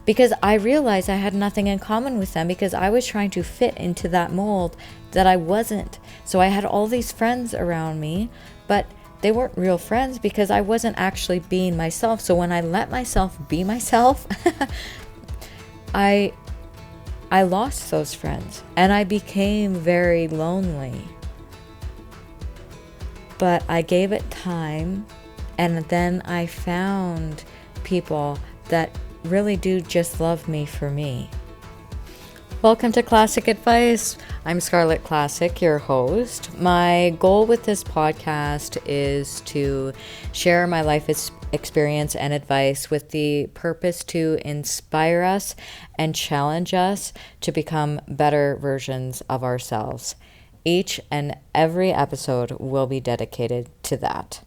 because I realized I had nothing in common with them because I was trying to fit into that mold that I wasn't. So I had all these friends around me, but they weren't real friends because I wasn't actually being myself. So when I let myself be myself, I lost those friends and I became very lonely. But I gave it time, and then I found people that really do just love me for me. Welcome to Classic Advice. I'm Scarlett Classic, your host. My goal with this podcast is to share my life experience and advice with the purpose to inspire us and challenge us to become better versions of ourselves. Each and every episode will be dedicated to that.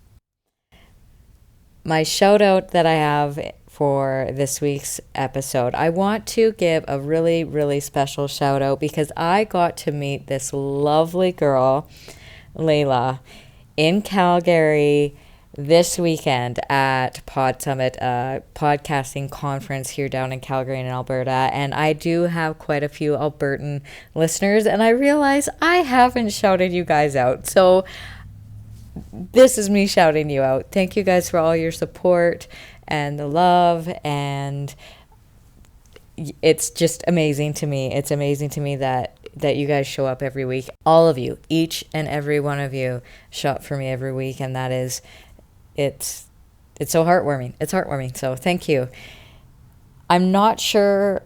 My shout out that I have for this week's episode, I want to give a really, really special shout out because I got to meet this lovely girl, Layla, in Calgary this weekend at Pod Summit, a podcasting conference here down in Calgary in Alberta. And I do have quite a few Albertan listeners, and I realize I haven't shouted you guys out. So this is me shouting you out. Thank you guys for all your support and the love, and it's just amazing to me. It's amazing to me that you guys show up every week. All of you, each and every one of you show up for me every week, and that is, it's so heartwarming. It's heartwarming. So thank you. I'm not sure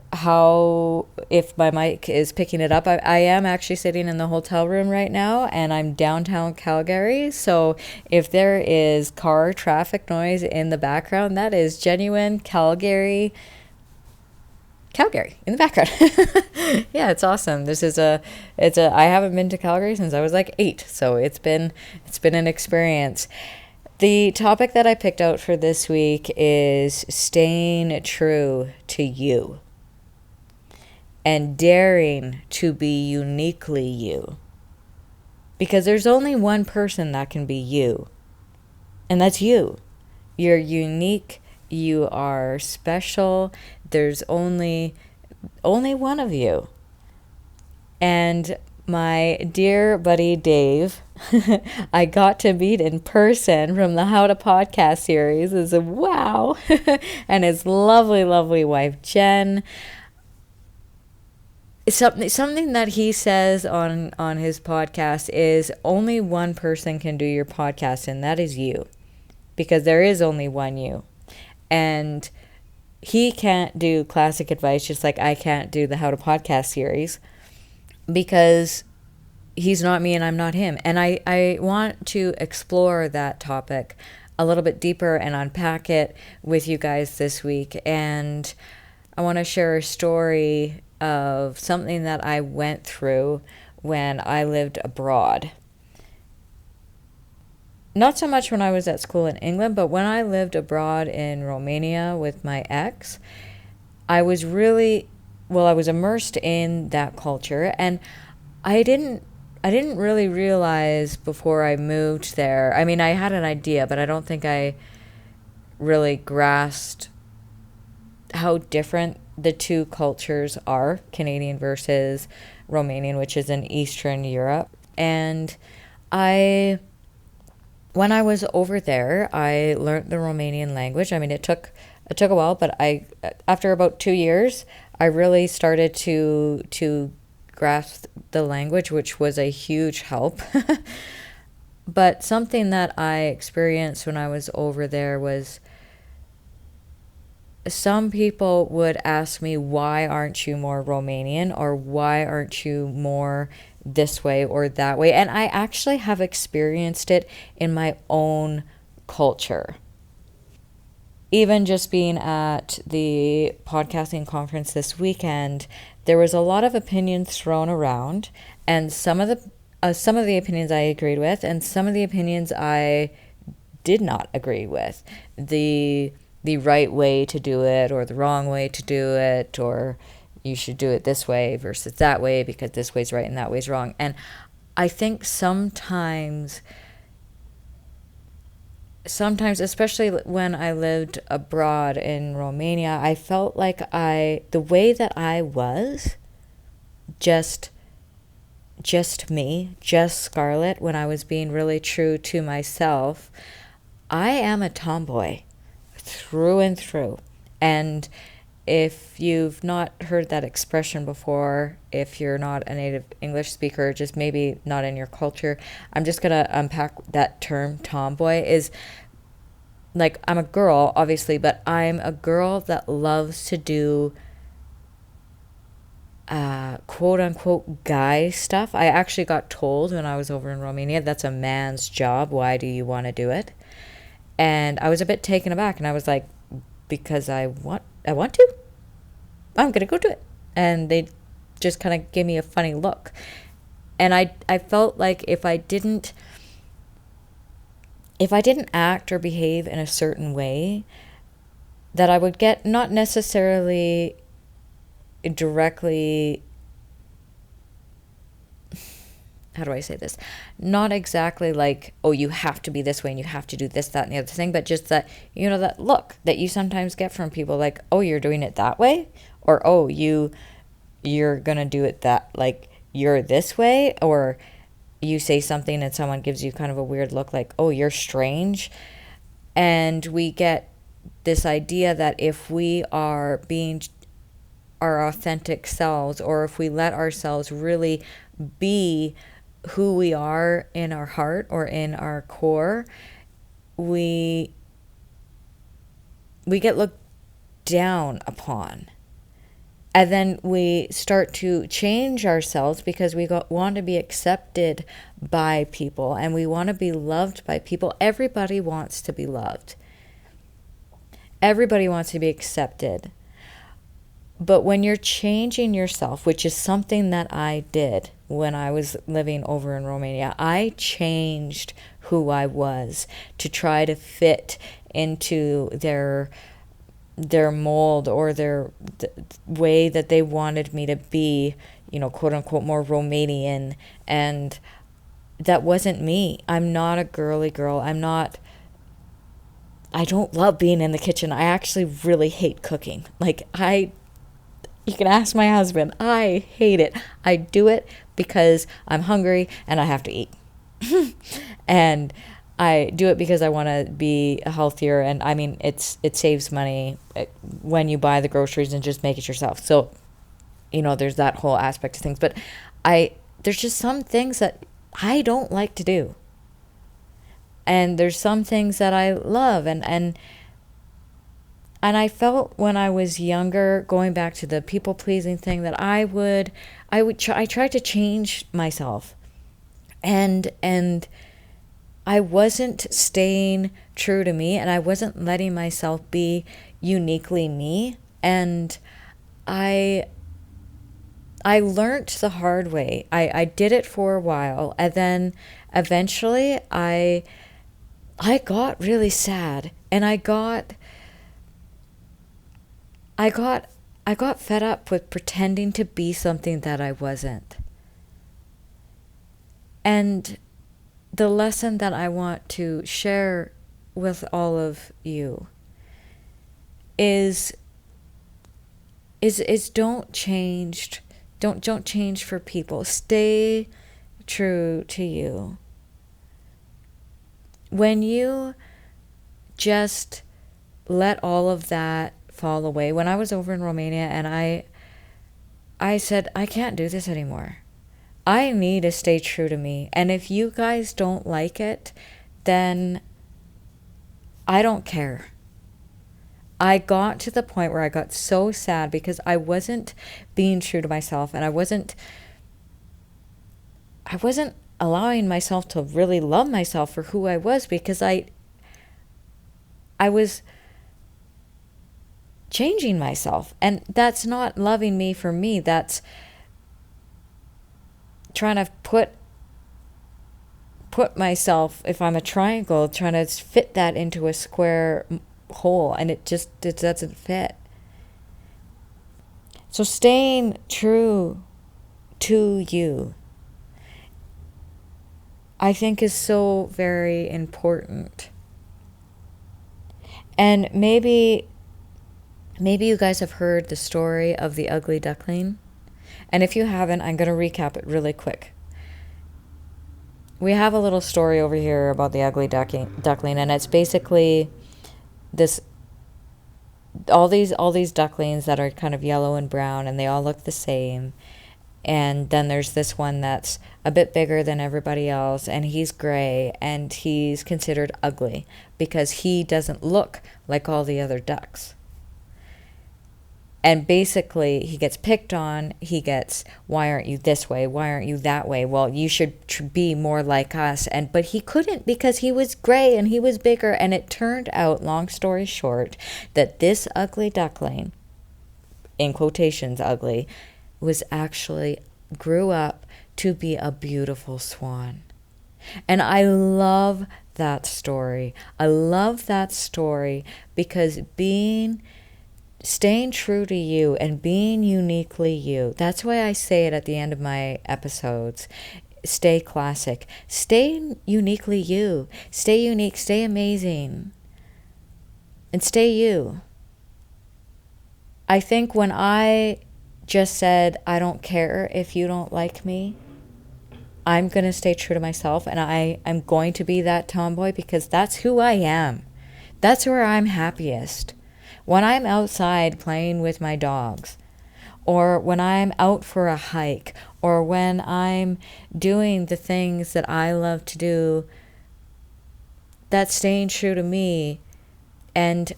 if my mic is picking it up. I am actually sitting in the hotel room right now, and I'm downtown Calgary. So if there is car traffic noise in the background, that is genuine Calgary in the background. Yeah, it's awesome. I haven't been to Calgary since I was like 8. So it's been an experience. The topic that I picked out for this week is staying true to you and daring to be uniquely you. Because there's only one person that can be you, and that's you. You're unique. You are special. There's only one of you. And my dear buddy Dave, I got to meet in person from the How to Podcast series. Is wow. And his lovely, lovely wife, Jen. Something that he says on his podcast is only one person can do your podcast, and that is you. Because there is only one you. And he can't do Classic Advice just like I can't do the How to Podcast series, because he's not me and I'm not him. And I want to explore that topic a little bit deeper and unpack it with you guys this week. And I want to share a story of something that I went through when I lived abroad. Not so much when I was at school in England, but when I lived abroad in Romania with my ex, I was immersed in that culture, and I didn't really realize before I moved there. I mean, I had an idea, but I don't think I really grasped how different the two cultures are, Canadian versus Romanian, which is in Eastern Europe. And when I was over there, I learned the Romanian language. I mean, it took a while, but after about 2 years, I really started to grasp the language, which was a huge help. But something that I experienced when I was over there was some people would ask me, why aren't you more Romanian, or why aren't you more this way or that way? And I actually have experienced it in my own culture. Even just being at the podcasting conference this weekend, there was a lot of opinions thrown around, and some of the opinions I agreed with, and some of the opinions I did not agree with. The right way to do it, or the wrong way to do it, or you should do it this way versus that way because this way's right and that way's wrong. And I think sometimes sometimes, especially when I lived abroad in Romania, I felt like the way that I was, just me, just Scarlett, when I was being really true to myself, I am a tomboy through and through. And if you've not heard that expression before, if you're not a native English speaker, just maybe not in your culture, I'm just going to unpack that term tomboy. Is like, I'm a girl, obviously, but I'm a girl that loves to do quote unquote guy stuff. I actually got told when I was over in Romania, that's a man's job. Why do you want to do it? And I was a bit taken aback, and I was like, because I want to. I'm going to go do it. And they just kind of gave me a funny look. And I felt like if I didn't act or behave in a certain way, that I would get not necessarily directly, how do I say this? Not exactly like, oh, you have to be this way and you have to do this, that, and the other thing, but just that, that look that you sometimes get from people, like, oh, you're doing it that way, or oh, you're gonna do it that, like, you're this way, or you say something and someone gives you kind of a weird look, like, oh, you're strange. And we get this idea that if we are being our authentic selves, or if we let ourselves really be who we are in our heart or in our core, we get looked down upon. And then we start to change ourselves because we want to be accepted by people, and we want to be loved by people. Everybody wants to be loved. Everybody wants to be accepted. But when you're changing yourself, which is something that I did when I was living over in Romania, I changed who I was to try to fit into their mold, or the way that they wanted me to be, quote unquote, more Romanian. And that wasn't me. I'm not a girly girl. I don't love being in the kitchen. I actually really hate cooking. Like, you can ask my husband. I hate it. I do it because I'm hungry and I have to eat. And I do it because I want to be healthier. And I mean, it saves money when you buy the groceries and just make it yourself. So, there's that whole aspect of things. But there's just some things that I don't like to do. And there's some things that I love. And I felt when I was younger, going back to the people pleasing thing, that I tried to change myself, and I wasn't staying true to me, and I wasn't letting myself be uniquely me. And I learned the hard way. I did it for a while, and then eventually I got really sad, and I got fed up with pretending to be something that I wasn't. And the lesson that I want to share with all of you is don't change for people. Stay true to you. When you just let all of that fall away. When I was over in Romania, and I said, I can't do this anymore. I need to stay true to me. And if you guys don't like it, then I don't care. I got to the point where I got so sad because I wasn't being true to myself, and I wasn't allowing myself to really love myself for who I was, because I was changing myself. And that's not loving me for me. That's trying to put myself, if I'm a triangle, trying to fit that into a square hole, and it doesn't fit. So staying true to you, I think, is so very important. And maybe you guys have heard the story of the ugly duckling. And if you haven't, I'm going to recap it really quick. We have a little story over here about the ugly duckling, and it's basically this all these ducklings that are kind of yellow and brown, and they all look the same. And then there's this one that's a bit bigger than everybody else, and he's gray, and he's considered ugly because he doesn't look like all the other ducks. And basically, he gets picked on. He gets, why aren't you this way? Why aren't you that way? Well, you should be more like us. But he couldn't because he was gray and he was bigger. And it turned out, long story short, that this ugly duckling, in quotations ugly, was actually grew up to be a beautiful swan. And I love that story. I love that story because staying true to you and being uniquely you. That's why I say it at the end of my episodes. Stay classic. Stay uniquely you. Stay unique. Stay amazing. And stay you. I think when I just said, I don't care if you don't like me, I'm going to stay true to myself, and I'm going to be that tomboy because that's who I am. That's where I'm happiest. When I'm outside playing with my dogs, or when I'm out for a hike, or when I'm doing the things that I love to do, that's staying true to me. And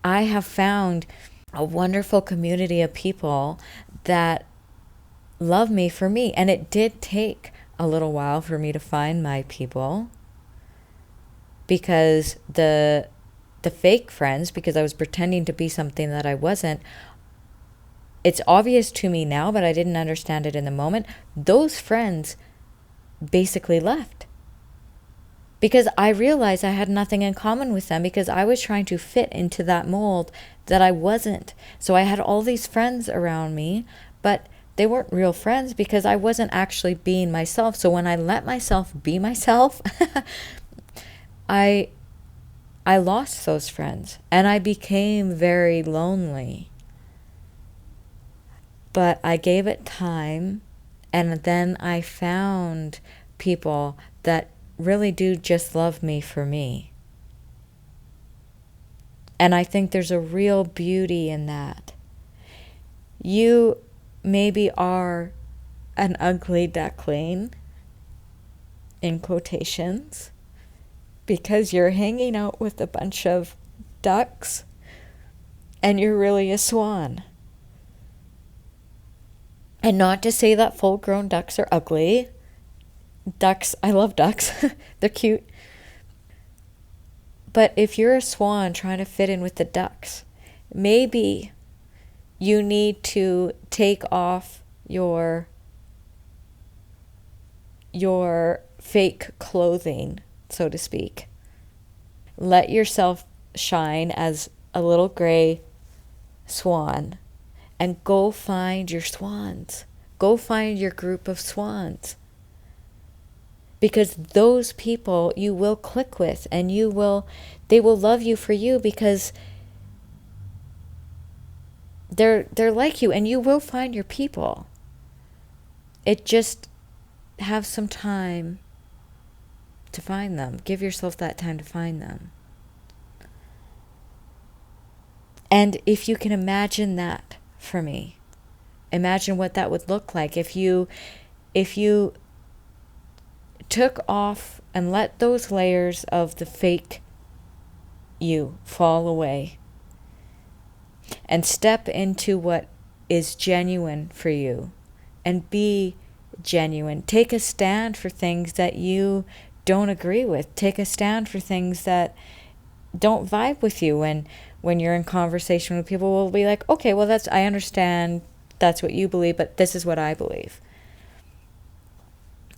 I have found a wonderful community of people that love me for me. And it did take a little while for me to find my people, because the fake friends, because I was pretending to be something that I wasn't, it's obvious to me now, but I didn't understand it in the moment. Those friends basically left because I realized I had nothing in common with them, because I was trying to fit into that mold that I wasn't. So I had all these friends around me, but they weren't real friends because I wasn't actually being myself. So when I let myself be myself, I lost those friends and I became very lonely. But I gave it time, and then I found people that really do just love me for me. And I think there's a real beauty in that. You maybe are an ugly duckling, in quotations, because you're hanging out with a bunch of ducks and you're really a swan. And not to say that full-grown ducks are ugly. Ducks, I love ducks. They're cute. But if you're a swan trying to fit in with the ducks, maybe you need to take off your fake clothing, so to speak. Let yourself shine as a little gray swan and go find your swans. Go find your group of swans. Because those people you will click with, and they will love you for you, because they're like you, and you will find your people. It just have some time to find them. Give yourself that time to find them. And if you can imagine that for me, imagine what that would look like if you took off and let those layers of the fake you fall away and step into what is genuine for you and be genuine. Take a stand for things that you don't agree with. Take a stand for things that don't vibe with you. When you're in conversation with people, will be like, okay, well, I understand that's what you believe, but this is what I believe.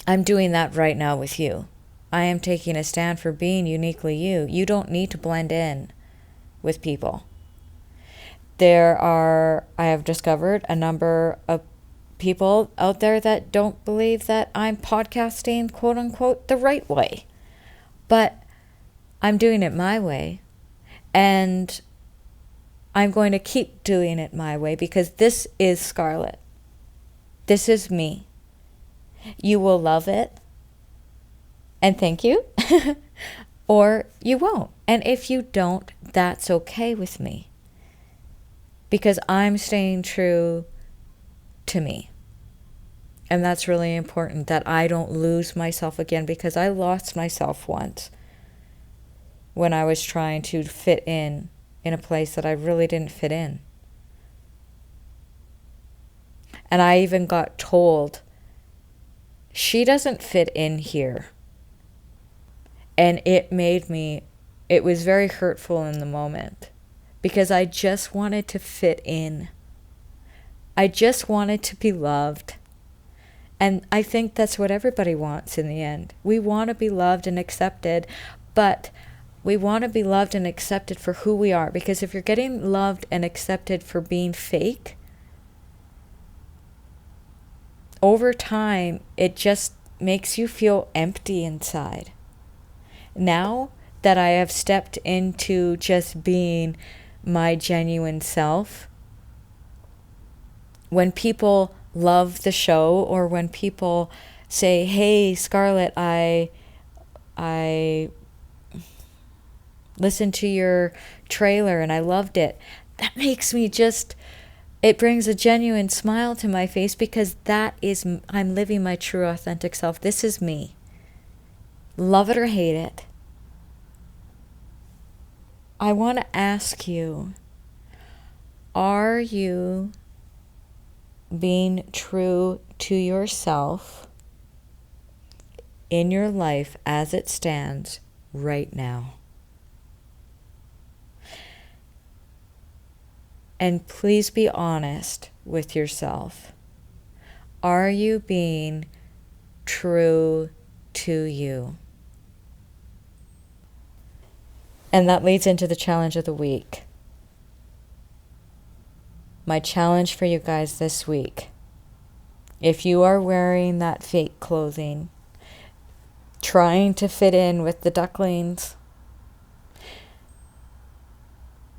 I'm doing that right now with you. I am taking a stand for being uniquely you. You don't need to blend in with people. I have discovered a number of people out there that don't believe that I'm podcasting, quote unquote, the right way. But I'm doing it my way. And I'm going to keep doing it my way because this is Scarlett. This is me. You will love it and thank you, or you won't. And if you don't, that's okay with me because I'm staying true to me. And that's really important, that I don't lose myself again, because I lost myself once when I was trying to fit in a place that I really didn't fit in. And I even got told, she doesn't fit in here. And it was very hurtful in the moment because I just wanted to fit in. I just wanted to be loved. And I think that's what everybody wants in the end. We want to be loved and accepted, but we want to be loved and accepted for who we are. Because if you're getting loved and accepted for being fake, over time, it just makes you feel empty inside. Now that I have stepped into just being my genuine self, when people love the show, or when people say, hey, Scarlett, I listened to your trailer and I loved it, that makes me it brings a genuine smile to my face, because I'm living my true authentic self. This is me. Love it or hate it. I want to ask you, are you being true to yourself in your life as it stands right now? And please be honest with yourself. Are you being true to you? And that leads into the challenge of the week. My challenge for you guys this week: if you are wearing that fake clothing, trying to fit in with the ducklings,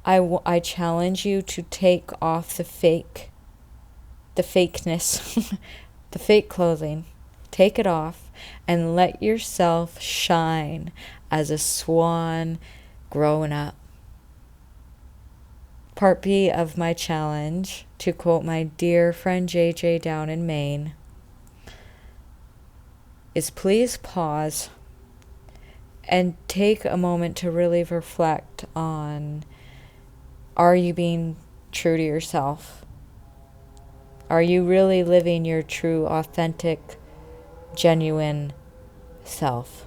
I challenge you to take off the fakeness, the fake clothing. Take it off and let yourself shine as a swan growing up. Part B of my challenge, to quote my dear friend JJ down in Maine, is please pause and take a moment to really reflect on, are you being true to yourself? Are you really living your true, authentic, genuine self?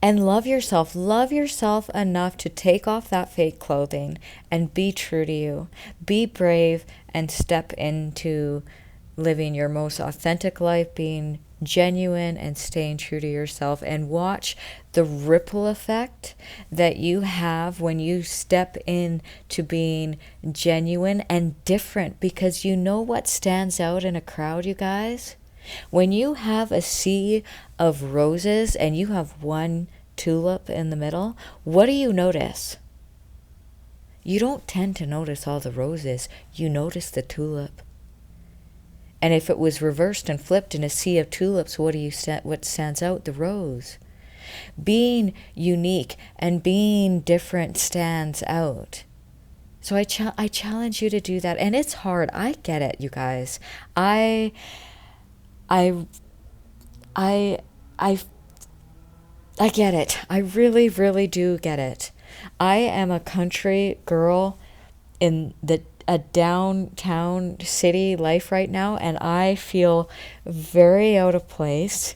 And love yourself. Love yourself enough to take off that fake clothing and be true to you. Be brave and step into living your most authentic life, being genuine and staying true to yourself, and watch the ripple effect that you have when you step into being genuine and different. Because you know what stands out in a crowd, you guys? When you have a sea of roses and you have one tulip in the middle, what do you notice? You don't tend to notice all the roses. You notice the tulip. And if it was reversed and flipped in a sea of tulips, what stands out? The rose. Being unique and being different stands out. So I challenge you to do that. And it's hard. I get it, you guys. I get it. I really, really do get it. I am a country girl in a downtown city life right now, and I feel very out of place.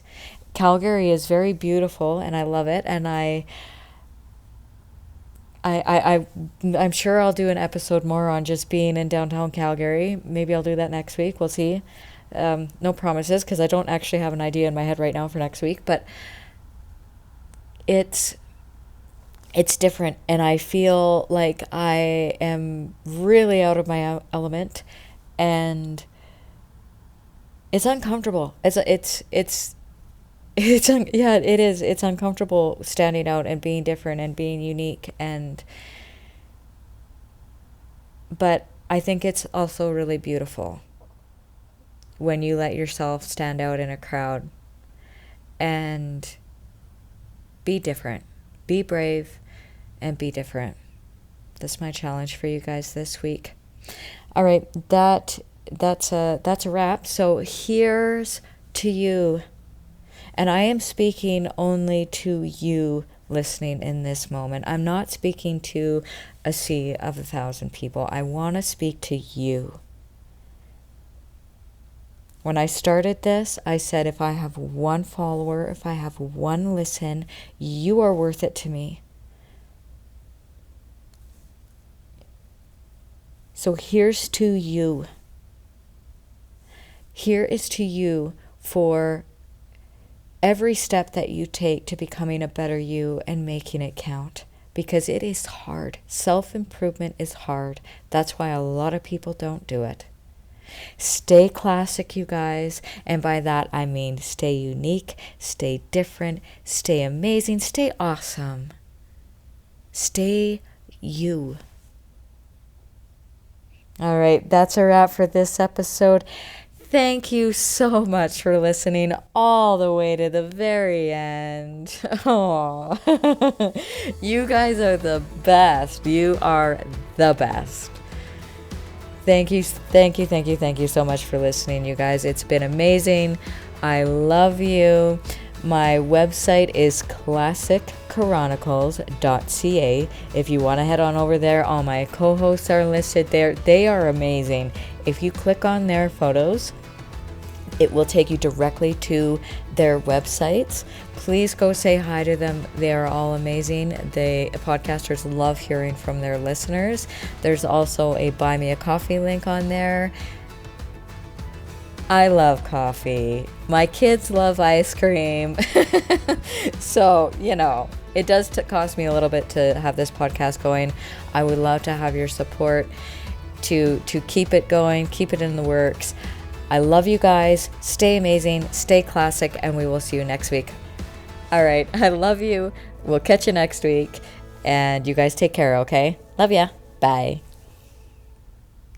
Calgary is very beautiful, and I love it. And I'm sure I'll do an episode more on just being in downtown Calgary. Maybe I'll do that next week. We'll see. No promises, because I don't actually have an idea in my head right now for next week, but it's different, and I feel like I am really out of my element, and it's uncomfortable. Yeah, it is. It's uncomfortable standing out and being different and being unique, but I think it's also really beautiful when you let yourself stand out in a crowd and be different. Be brave and be different. That's my challenge for you guys this week. All right, that's a wrap. So here's to you. And I am speaking only to you listening in this moment. I'm not speaking to a sea of 1,000 people. I want to speak to you. When I started this, I said, if I have one follower, if I have one listen, you are worth it to me. So here's to you. Here is to you for every step that you take to becoming a better you and making it count. Because it is hard. Self-improvement is hard. That's why a lot of people don't do it. Stay classic, you guys. And by that, I mean stay unique, stay different, stay amazing, stay awesome. Stay you. All right, that's a wrap for this episode. Thank you so much for listening all the way to the very end. Oh, you guys are the best. You are the best. Thank you so much for listening, you guys. It's been amazing. I love you. My website is ClassicChronicles.ca. If you want to head on over there, all my co-hosts are listed there. They are amazing. If you click on their photos, it will take you directly to their websites. Please go say hi to them. They are all amazing. The podcasters love hearing from their listeners. There's also a Buy Me a Coffee link on there. I love coffee. My kids love ice cream. So, it does cost me a little bit to have this podcast going. I would love to have your support to keep it going, keep it in the works. I love you guys. Stay amazing, stay classic, and we will see you next week. All right, I love you. We'll catch you next week. And you guys take care, okay? Love ya. Bye.